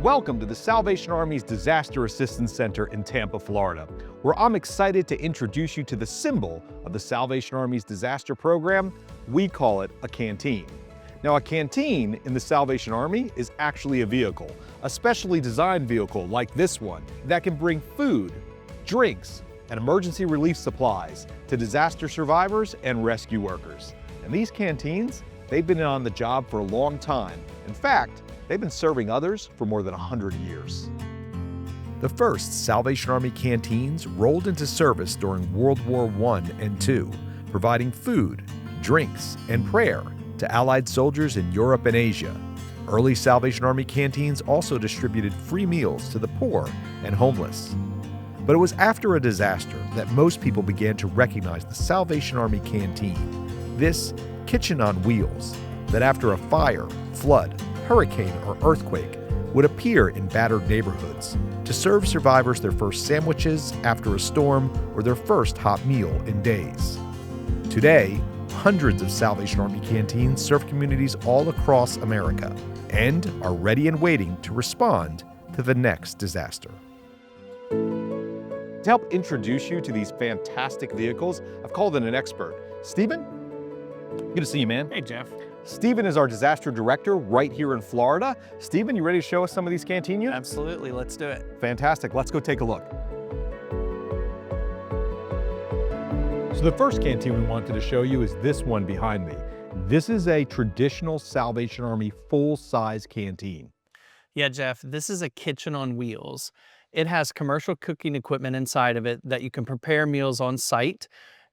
Welcome to the Salvation Army's Disaster Assistance Center in Tampa, Florida, where I'm excited to introduce you to the symbol of the Salvation Army's disaster program. We call it a canteen. Now, a canteen in the Salvation Army is actually a vehicle, a specially designed vehicle like this one that can bring food, drinks, and emergency relief supplies to disaster survivors and rescue workers. And these canteens, they've been on the job for a long time. In fact, they've been serving others for more than 100 years. The first Salvation Army canteens rolled into service during World War I and II, providing food, drinks, and prayer to Allied soldiers in Europe and Asia. Early Salvation Army canteens also distributed free meals to the poor and homeless. But it was after a disaster that most people began to recognize the Salvation Army canteen, this kitchen on wheels, that after a fire, flood, hurricane, or earthquake would appear in battered neighborhoods to serve survivors their first sandwiches after a storm or their first hot meal in days. Today, hundreds of Salvation Army canteens serve communities all across America and are ready and waiting to respond to the next disaster. To help introduce you to these fantastic vehicles, I've called in an expert. Stephen, good to see you, man. Hey, Jeff. Stephen is our disaster director right here in Florida. Stephen, you ready to show us some of these canteen units? Absolutely, let's do it. Fantastic, let's go take a look. So the first canteen we wanted to show you is this one behind me. This is a traditional Salvation Army full-size canteen. Yeah, Jeff, this is a kitchen on wheels. It has commercial cooking equipment inside of it that you can prepare meals on site.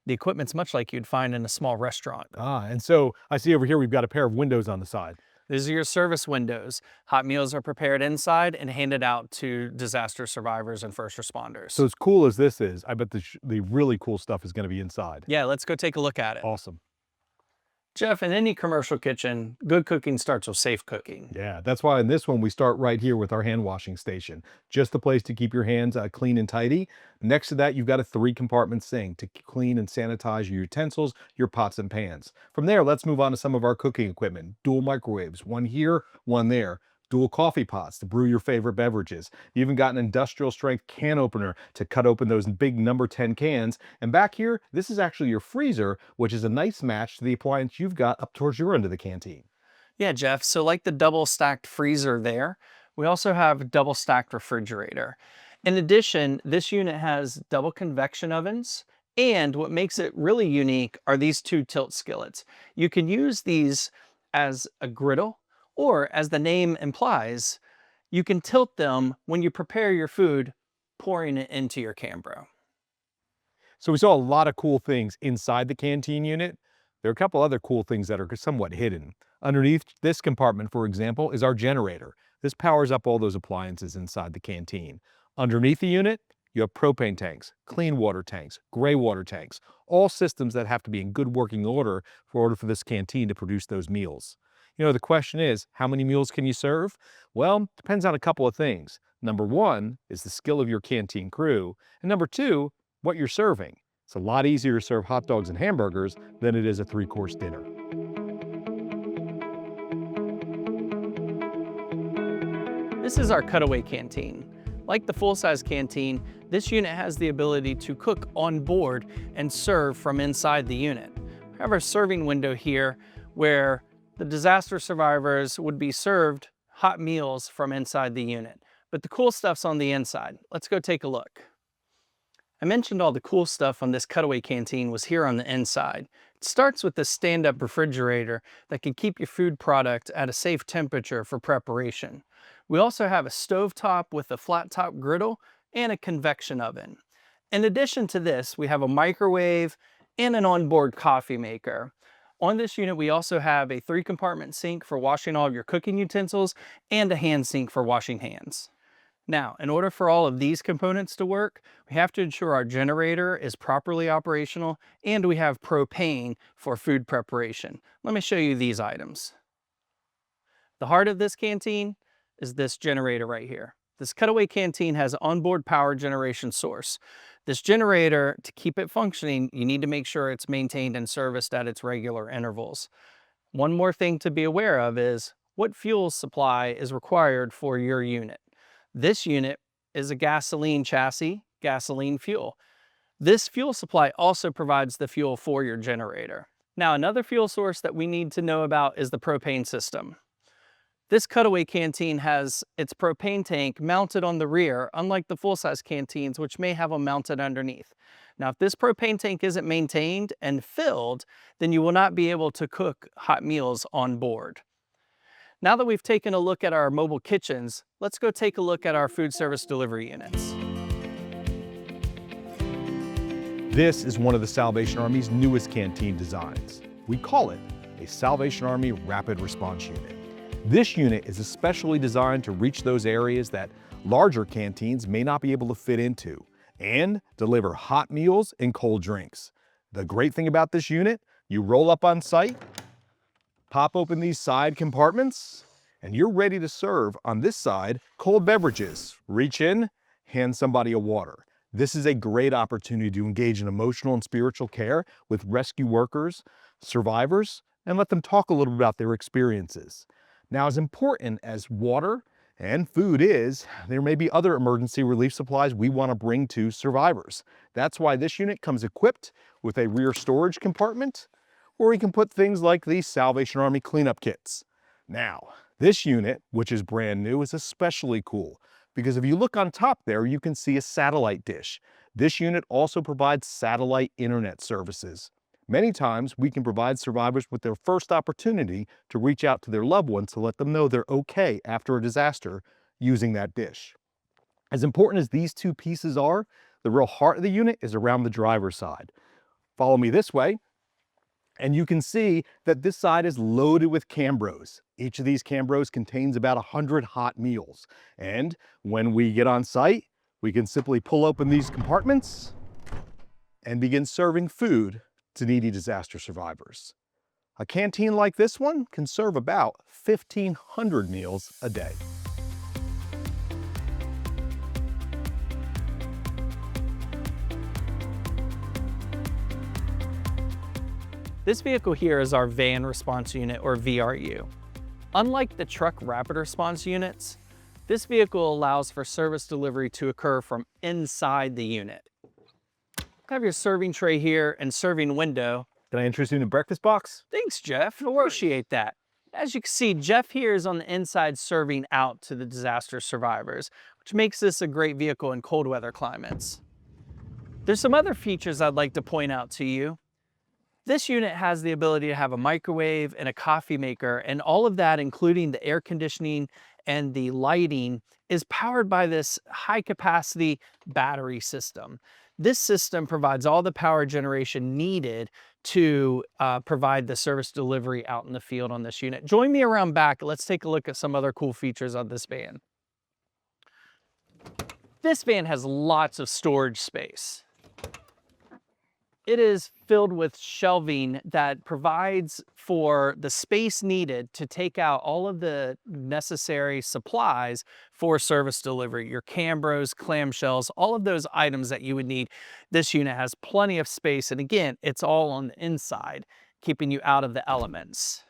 The equipment's much like you'd find in a small restaurant. And so I see over here we've got a pair of windows on the side. These are your service windows. Hot meals are prepared inside and handed out to disaster survivors and first responders. So as cool as this is, I bet the really cool stuff is going to be inside. Yeah, let's go take a look at it. Awesome. Jeff, in any commercial kitchen, good cooking starts with safe cooking. Yeah, that's why in this one we start right here with our hand washing station. Just the place to keep your hands clean and tidy. Next to that, you've got a 3-compartment sink to clean and sanitize your utensils, your pots and pans. From there, let's move on to some of our cooking equipment. Dual microwaves, one here, one there. Dual coffee pots to brew your favorite beverages. You even got an industrial strength can opener to cut open those big number 10 cans. And back here, this is actually your freezer, which is a nice match to the appliance you've got up towards your end of the canteen. Yeah, Jeff, so like the double stacked freezer there, we also have a double stacked refrigerator. In addition, this unit has double convection ovens, and what makes it really unique are these 2 tilt skillets. You can use these as a griddle, or as the name implies, you can tilt them when you prepare your food, pouring it into your Cambro. So we saw a lot of cool things inside the canteen unit. There are a couple other cool things that are somewhat hidden. Underneath this compartment, for example, is our generator. This powers up all those appliances inside the canteen. Underneath the unit, you have propane tanks, clean water tanks, gray water tanks, all systems that have to be in good working order for this canteen to produce those meals. You know, the question is, how many meals can you serve? Well, depends on a couple of things. Number one is the skill of your canteen crew. And number two, what you're serving. It's a lot easier to serve hot dogs and hamburgers than it is a 3-course dinner. This is our cutaway canteen. Like the full-size canteen, this unit has the ability to cook on board and serve from inside the unit. We have our serving window here where the disaster survivors would be served hot meals from inside the unit. But the cool stuff's on the inside. Let's go take a look. I mentioned all the cool stuff on this cutaway canteen was here on the inside. It starts with this stand-up refrigerator that can keep your food product at a safe temperature for preparation. We also have a stovetop with a flat-top griddle and a convection oven. In addition to this, we have a microwave and an onboard coffee maker. On this unit, we also have a 3-compartment sink for washing all of your cooking utensils and a hand sink for washing hands. Now, in order for all of these components to work, we have to ensure our generator is properly operational and we have propane for food preparation. Let me show you these items. The heart of this canteen is this generator right here. This cutaway canteen has an onboard power generation source. This generator, to keep it functioning, you need to make sure it's maintained and serviced at its regular intervals. One more thing to be aware of is What fuel supply is required for your unit? This unit is a gasoline chassis, gasoline fuel. This fuel supply also provides the fuel for your generator. Now, another fuel source that we need to know about is the propane system. This cutaway canteen has its propane tank mounted on the rear, unlike the full-size canteens, which may have them mounted underneath. Now, if this propane tank isn't maintained and filled, then you will not be able to cook hot meals on board. Now that we've taken a look at our mobile kitchens, let's go take a look at our food service delivery units. This is one of the Salvation Army's newest canteen designs. We call it a Salvation Army Rapid Response Unit. This unit is especially designed to reach those areas that larger canteens may not be able to fit into and deliver hot meals and cold drinks. The great thing about this unit, you roll up on site, pop open these side compartments, and you're ready to serve on this side cold beverages. Reach in, hand somebody a water. This is a great opportunity to engage in emotional and spiritual care with rescue workers, survivors, and let them talk a little bit about their experiences. Now, as important as water and food is, there may be other emergency relief supplies we want to bring to survivors. That's why this unit comes equipped with a rear storage compartment where we can put things like these Salvation Army cleanup kits. Now, this unit, which is brand new, is especially cool because if you look on top there, you can see a satellite dish. This unit also provides satellite internet services. Many times, we can provide survivors with their first opportunity to reach out to their loved ones to let them know they're okay after a disaster using that dish. As important as these two pieces are, the real heart of the unit is around the driver's side. Follow me this way, and you can see that this side is loaded with Cambros. Each of these Cambros contains about 100 hot meals. And when we get on site, we can simply pull open these compartments and begin serving food to needy disaster survivors. A canteen like this one can serve about 1,500 meals a day. This vehicle here is our Van Response Unit, or VRU. Unlike the truck rapid response units, this vehicle allows for service delivery to occur from inside the unit. You have your serving tray here and serving window. Can I introduce you to the breakfast box? Thanks, Jeff. Appreciate that. As you can see, Jeff here is on the inside serving out to the disaster survivors, which makes this a great vehicle in cold weather climates. There's some other features I'd like to point out to you. This unit has the ability to have a microwave and a coffee maker, and all of that, including the air conditioning and the lighting, is powered by this high capacity battery system. This system provides all the power generation needed to provide the service delivery out in the field on this unit. Join me around back. Let's take a look at some other cool features on this van. This van has lots of storage space. It is filled with shelving that provides for the space needed to take out all of the necessary supplies for service delivery. Your Cambros, clamshells, all of those items that you would need. This unit has plenty of space, and again, it's all on the inside, keeping you out of the elements.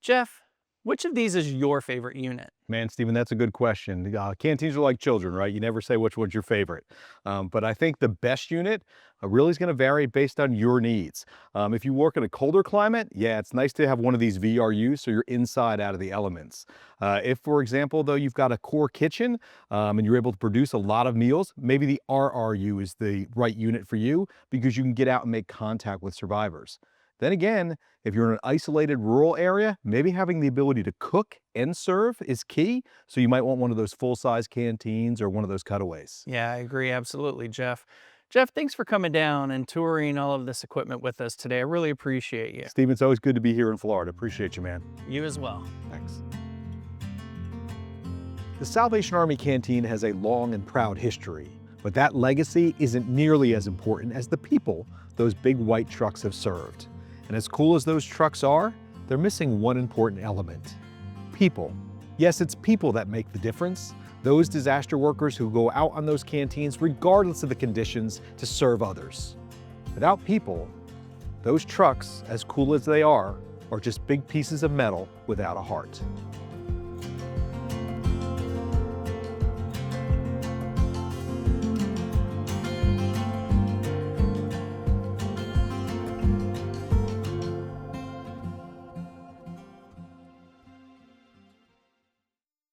Jeff, which of these is your favorite unit? Man, Stephen, that's a good question. Canteens are like children, right? You never say which one's your favorite. But I think the best unit really is going to vary based on your needs. If you work in a colder climate, yeah, it's nice to have one of these VRUs so you're inside out of the elements. If, for example, though, you've got a core kitchen and you're able to produce a lot of meals, maybe the RRU is the right unit for you because you can get out and make contact with survivors. Then again, if you're in an isolated rural area, maybe having the ability to cook and serve is key. So you might want one of those full-size canteens or one of those cutaways. Yeah, I agree. Absolutely, Jeff. Jeff, thanks for coming down and touring all of this equipment with us today. I really appreciate you. Stephen, it's always good to be here in Florida. Appreciate you, man. You as well. Thanks. The Salvation Army Canteen has a long and proud history, but that legacy isn't nearly as important as the people those big white trucks have served. And as cool as those trucks are, they're missing one important element: people. Yes, it's people that make the difference. Those disaster workers who go out on those canteens, regardless of the conditions, to serve others. Without people, those trucks, as cool as they are, or just big pieces of metal without a heart.